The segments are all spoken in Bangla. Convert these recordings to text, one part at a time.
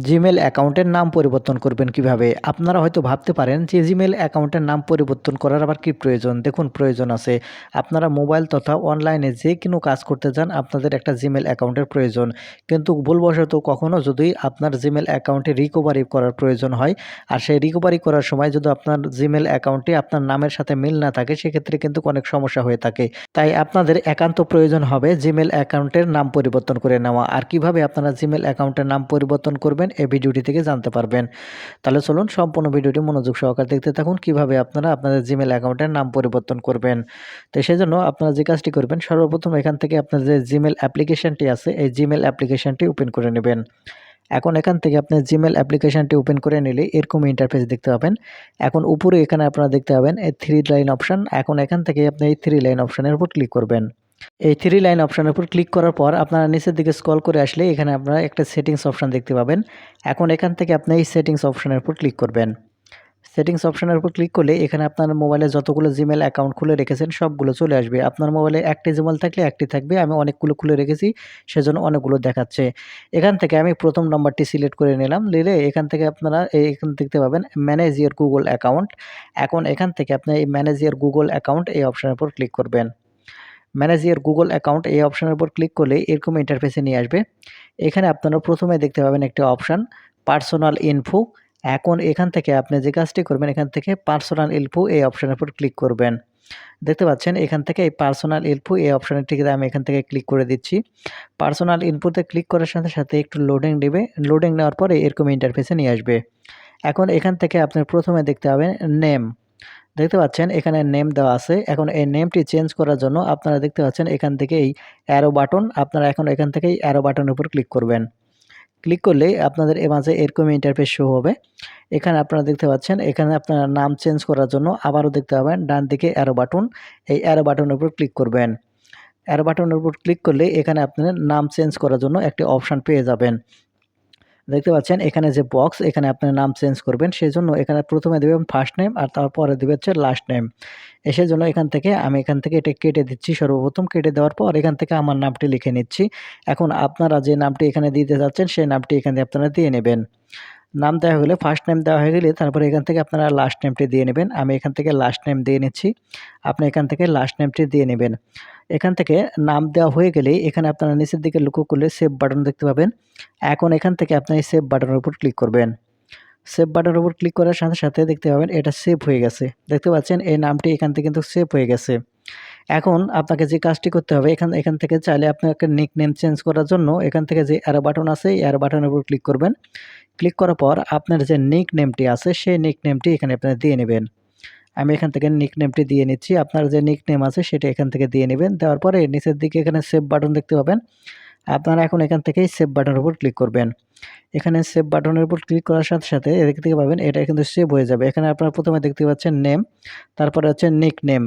জিমেল অ্যাকাউন্টের নাম পরিবর্তন করবেন কিভাবে? আপনারা হয়তো ভাবতে পারেন যে জিমেল অ্যাকাউন্টের নাম পরিবর্তন করার আবার কি প্রয়োজন? দেখুন প্রয়োজন আছে। আপনারা মোবাইল তথা অনলাইনে যে কোনো কাজ করতে যান আপনাদের একটা জিমেল অ্যাকাউন্টের প্রয়োজন। কিন্তু ভুলবশত কখনো যদি আপনার জিমেল অ্যাকাউন্টে রিকভারি করার প্রয়োজন হয়, আর সেই রিকভারি করার সময় যদি আপনার জিমেল অ্যাকাউন্টে আপনার নামের সাথে মিল না থাকে সেক্ষেত্রে কিন্তু অনেক সমস্যা হয়ে থাকে। তাই আপনাদের একান্ত প্রয়োজন হবে জিমেল অ্যাকাউন্টের নাম পরিবর্তন করে নেওয়া। আর কিভাবে আপনারা জিমেল অ্যাকাউন্টের নাম পরিবর্তন করবেন এই ভিডিওটি থেকে জানতে পারবেন। তাহলে চলুন সম্পূর্ণ ভিডিওটি মনোযোগ সহকারে দেখতে থাকুন কিভাবে আপনারা আপনাদের জিমেল অ্যাকাউন্টের নাম পরিবর্তন করবেন। তো সেজন্য আপনারা যে কাজটি করবেন সর্বপ্রথম এখান থেকে আপনার যে জিমেল অ্যাপ্লিকেশনটি আছে এই জিমেল অ্যাপ্লিকেশনটি ওপেন করে নেবেন। এখন এখান থেকে আপনি জিমেল অ্যাপ্লিকেশনটি ওপেন করে নিলে এরকম ইন্টারফেস দেখতে পাবেন। এখন উপরে এখানে আপনারা দেখতে পাবেন এই 3 লাইন অপশন। এখন এখান থেকে আপনি এই 3 লাইন অপশনের উপর ক্লিক করবেন। এই 3 লাইন অপশনের উপর ক্লিক করার পর আপনারা নিচের দিকে স্ক্রল করে আসলে এখানে আপনারা একটা সেটিংস অপশন দেখতে পাবেন। এখন এখান থেকে আপনি এই সেটিংস অপশনের উপর ক্লিক করবেন। সেটিংস অপশনের উপর ক্লিক করলে এখানে আপনার মোবাইলে যতগুলো জিমেল অ্যাকাউন্ট খুলে রেখেছেন সবগুলো চলে আসবে। আপনার মোবাইলে একটি জিমেল থাকলে একটি থাকবে। আমি অনেকগুলো খুলে রেখেছি সেজন্য অনেকগুলো দেখাচ্ছে। এখান থেকে আমি প্রথম নাম্বারটি সিলেক্ট করে নিলাম। নিলে এখান থেকে আপনারা এখানে দেখতে পাবেন ম্যানেজ ইওর গুগল অ্যাকাউন্ট। এখন এখান থেকে আপনি এই ম্যানেজ ইওর গুগল অ্যাকাউন্ট এই অপশনের উপর ক্লিক করবেন। ম্যানেজ ইওর গুগল অ্যাকাউন্ট এই অপশনের উপর ক্লিক করলে এরকম ইন্টারফেসে নিয়ে আসবে। এখানে আপনারা প্রথমে দেখতে পাবেন একটি অপশন পার্সোনাল ইনফো। এখন এখান থেকে আপনি যে কাজটি করবেন এখান থেকে পার্সোনাল ইনফো এই অপশনের উপর ক্লিক করবেন। দেখতে পাচ্ছেন এখান থেকে এই পার্সোনাল ইনফো এই অপশনটিতে আমি এখান থেকে ক্লিক করে দিচ্ছি। পার্সোনাল ইনফোতে ক্লিক করার সাথে, সাথে একটু লোডিং নেবে। লোডিং নেওয়ার পরে এরকম ইন্টারফেসে নিয়ে আসবে। এখন এখান থেকে আপনার প্রথমে দেখতে পাবেন নেম। দেখতে পাচ্ছেন এখানে নেম দেওয়া আছে। এখন এই নেমটি চেঞ্জ করার জন্য আপনারা দেখতে পাচ্ছেন এখান থেকে এই অ্যারো বাটন আপনারা এখন এখান থেকে এই অ্যারো বাটনের উপর ক্লিক করবেন। ক্লিক করলেই আপনাদের মাঝে এরকম ইন্টারফেস শো হবে। এখানে আপনারা দেখতে পাচ্ছেন এখানে আপনারা নাম চেঞ্জ করার জন্য আবারও দেখতে পাবেন ডান দিকে অ্যারো বাটন। এই অ্যারো বাটনের উপর ক্লিক করবেন। অ্যারো বাটনের উপর ক্লিক করলে এখানে আপনার নাম চেঞ্জ করার জন্য একটি অপশন পেয়ে যাবেন। দেখতে পাচ্ছেন এখানে যে বক্স এখানে আপনার নাম চেঞ্জ করবেন সেজন্য এখানে প্রথমে দিবেন ফার্স্ট নেম আর তারপরে দিবেন হচ্ছে লাস্ট নেম। সেজন্য এখান থেকে আমি এখান থেকে এটা কেটে দিচ্ছি সর্বপ্রথম কেটে দেওয়ার পর এখান থেকে আমার নামটি লিখে নিচ্ছি। এখন আপনারা যে নামটি এখানে দিতে যাচ্ছেন সেই নামটি এখানে আপনারা দিয়ে নেবেন। নাম দেওয়া হয়ে গেলে ফার্স্ট নেম দেওয়া হয়ে গেলে তারপরে এখান থেকে আপনারা লাস্ট নেমটি দিয়ে নেবেন। আমি এখান থেকে লাস্ট নেম দিয়ে নিচ্ছি। আপনি এখান থেকে লাস্ট নেমটি দিয়ে নেবেন। এখান থেকে নাম দেওয়া হয়ে গেলেই এখানে আপনারা নিচের দিকে লক্ষ্য করলে সেভ বাটন দেখতে পাবেন। এখন এখান থেকে আপনি এই সেভ বাটনের উপর ক্লিক করবেন। সেভ বাটনের উপর ক্লিক করার সাথে, সাথে দেখতে পাবেন এটা সেভ হয়ে গেছে। দেখতে পাচ্ছেন এই নামটি এখান থেকে কিন্তু সেভ হয়ে গেছে। এখন আপনাকে যে কাজটি করতে হবে এখান থেকে চাইলে আপনাকে নিকনেম চেঞ্জ করার জন্য এখান থেকে যে অ্যারো বাটন আছে এই অ্যারো বাটনের উপর ক্লিক করবেন। ক্লিক করার পর আপনার যে নিকনেমটি আছে সেই নিকনেমটি এখানে আপনারা দিয়ে নেবেন। আমি এখান থেকে নিকনেমটি দিয়ে নিচ্ছি। আপনার যে নিকনেম আছে সেটা এখান থেকে দিয়ে নেবেন। দেওয়ার পরে নিচের দিকে এখানে সেভ বাটন দেখতে পাবেন। আপনারা এখন এখান থেকেই সেভ বাটনের উপর ক্লিক করবেন। এখানে সেভ বাটনের উপর ক্লিক করার সাথে, সাথে এদিক থেকে পাবেন এটা কিন্তু সেভ হয়ে যাবে। এখানে আপনারা প্রথমে দেখতে পাচ্ছেন নেম, তারপরে হচ্ছে নিকনেম।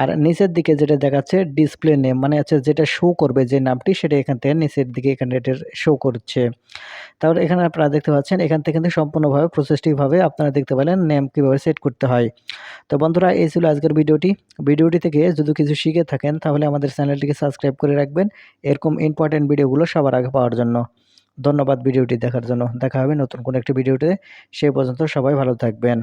আর নিচের দিকে যেটা দেখাচ্ছে ডিসপ্লে নেম মানে হচ্ছে যেটা শো করবে যে নামটি সেটা এখান থেকে নিচের দিকে এখানে এটার শো করছে। তাহলে এখানে আপনারা দেখতে পাচ্ছেন এখান থেকে কিন্তু সম্পূর্ণভাবে প্রসেসটিভাবে আপনারা দেখতে পেলেন নেম কিভাবে সেট করতে হয়। তো বন্ধুরা এই ছিল আজকের ভিডিওটি। ভিডিওটি থেকে যদি কিছু শিখে থাকেন তাহলে আমাদের চ্যানেলটিকে সাবস্ক্রাইব করে রাখবেন এরকম ইম্পোর্টেন্ট ভিডিওগুলো সবার আগে পাওয়ার জন্য। ধন্যবাদ ভিডিওটি দেখার জন্য। দেখা হবে নতুন কোনো একটি ভিডিওতে। সেই পর্যন্ত সবাই ভালো থাকবেন।